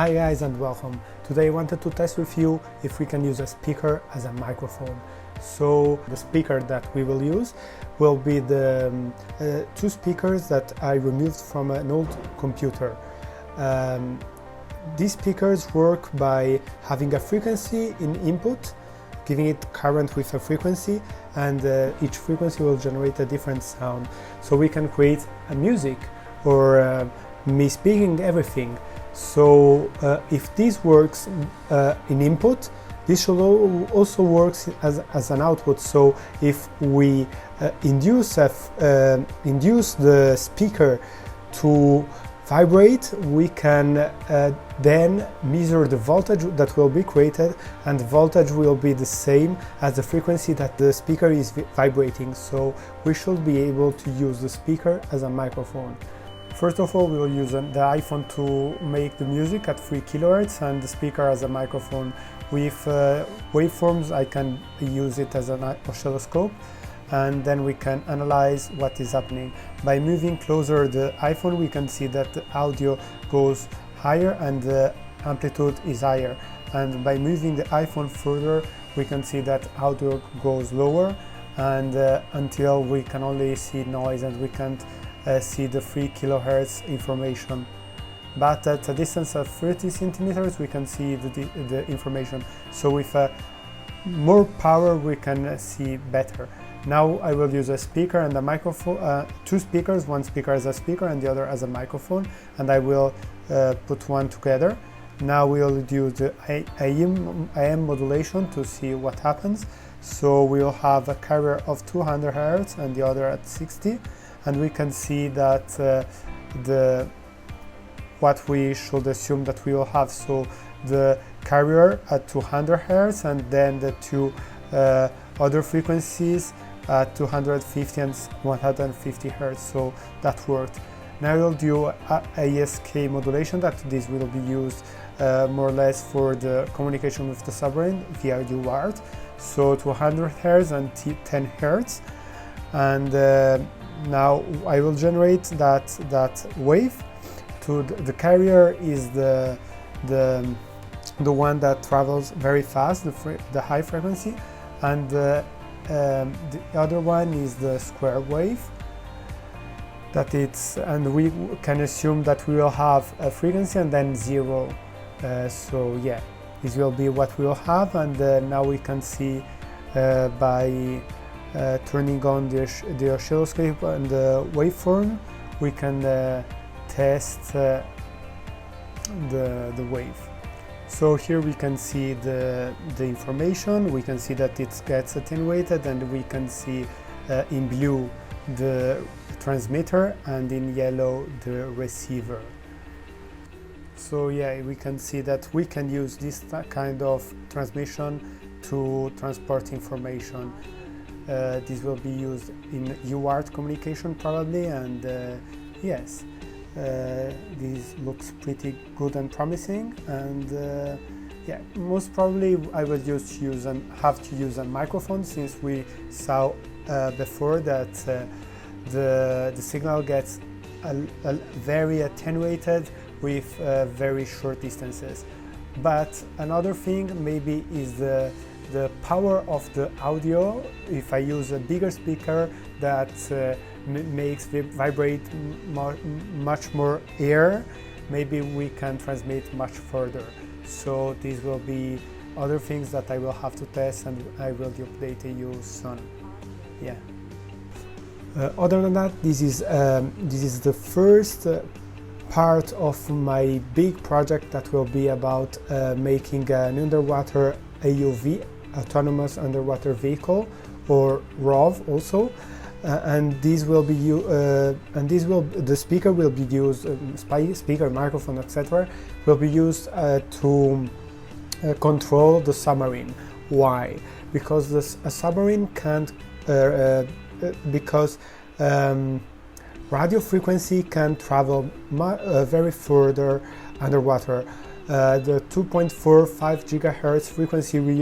Hi guys and welcome. Today I wanted to test with you if we can use a speaker as a microphone. So the speaker that we will use will be the two speakers that I removed from an old computer. These speakers work by having a frequency in input, giving it current with a frequency, and each frequency will generate a different sound. So we can create a music or me speaking everything. So if this works in input, this should also work as an output. So if we induce the speaker to vibrate, we can then measure the voltage that will be created, and the voltage will be the same as the frequency that the speaker is vibrating. So we should be able to use the speaker as a microphone. First of all, we will use the iPhone to make the music at 3 kHz and the speaker as a microphone. With waveforms, I can use it as an oscilloscope, and then we can analyze what is happening. By moving closer the iPhone, we can see that the audio goes higher and the amplitude is higher. And by moving the iPhone further, we can see that audio goes lower, and until we can only see noise and we can't see the 3 kHz information. But at a distance of 30 centimeters we can see the information. So with more power we can see better. Now I will use a speaker and a microphone, two speakers, one speaker as a speaker and the other as a microphone, and I will put one together. Now we'll do the AM modulation to see what happens. So we'll have a carrier of 200 Hz and the other at 60, and we can see that what we should assume that we will have. So the carrier at 200 Hz and then the two other frequencies at 250 and 150 Hz. So that worked. Now we'll do ASK modulation, that this will be used more or less for the communication with the submarine via UART. So 200 Hz and 10 Hz. And now I will generate that wave. To the carrier is the one that travels very fast, the high frequency, and the other one is the square wave. And we can assume that we will have a frequency and then zero. So yeah, this will be what we will have, and now we can see by turning on the oscilloscope and the waveform, we can test the wave. So here we can see the information. We can see that it gets attenuated, and we can see in blue the transmitter and in yellow the receiver. So yeah, we can see that we can use this kind of transmission to transport information. This will be used in UART communication probably, and yes, this looks pretty good and promising. And yeah, most probably I will just have to use a microphone, since we saw before that the signal gets very attenuated with very short distances. But another thing maybe is the power of the audio. If I use a bigger speaker that makes vibrate much more air, maybe we can transmit much further. So these will be other things that I will have to test, and I will update you soon. Yeah. Other than that, this is the first part of my big project that will be about making an underwater AUV, autonomous underwater vehicle, or ROV also. And this will be the speaker will be used, speaker, microphone, etc. will be used to control the submarine. Why? Because a submarine can't, because radio frequency can travel very further underwater. The 2.45 gigahertz frequency we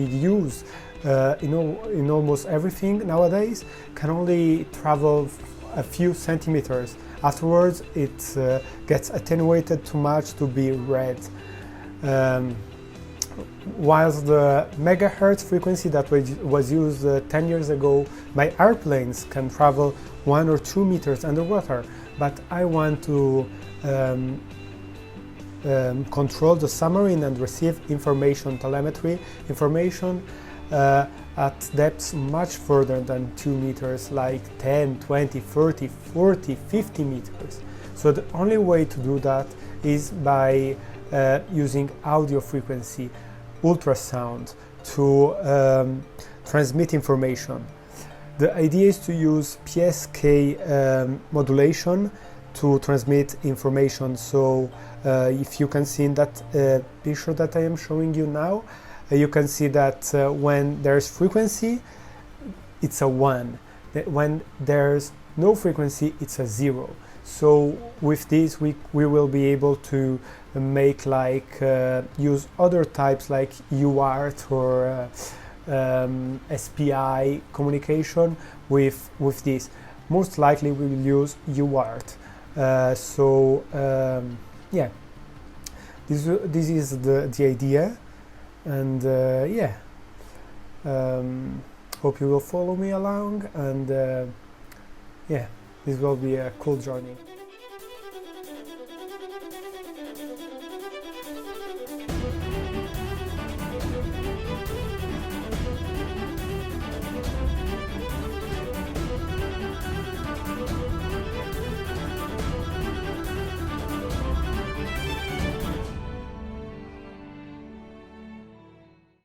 use in almost everything nowadays can only travel a few centimeters, Afterwards, it gets attenuated too much to be read. Whilst the megahertz frequency that was used 10 years ago by airplanes can travel 1 or 2 meters underwater, but I want to control the submarine and receive information, telemetry information at depths much further than 2 meters, like 10, 20, 30, 40, 50 meters. So the only way to do that is by using audio frequency, ultrasound, to transmit information. The idea is to use PSK modulation to transmit information. So if you can see in that picture that I am showing you now, you can see that when there's frequency, it's a 1. When there's no frequency, it's a 0. So with this, we will be able to make like use other types like UART or SPI communication with this. Most likely we will use UART. Yeah, this is the idea, and yeah, hope you will follow me along, and yeah, this will be a cool journey.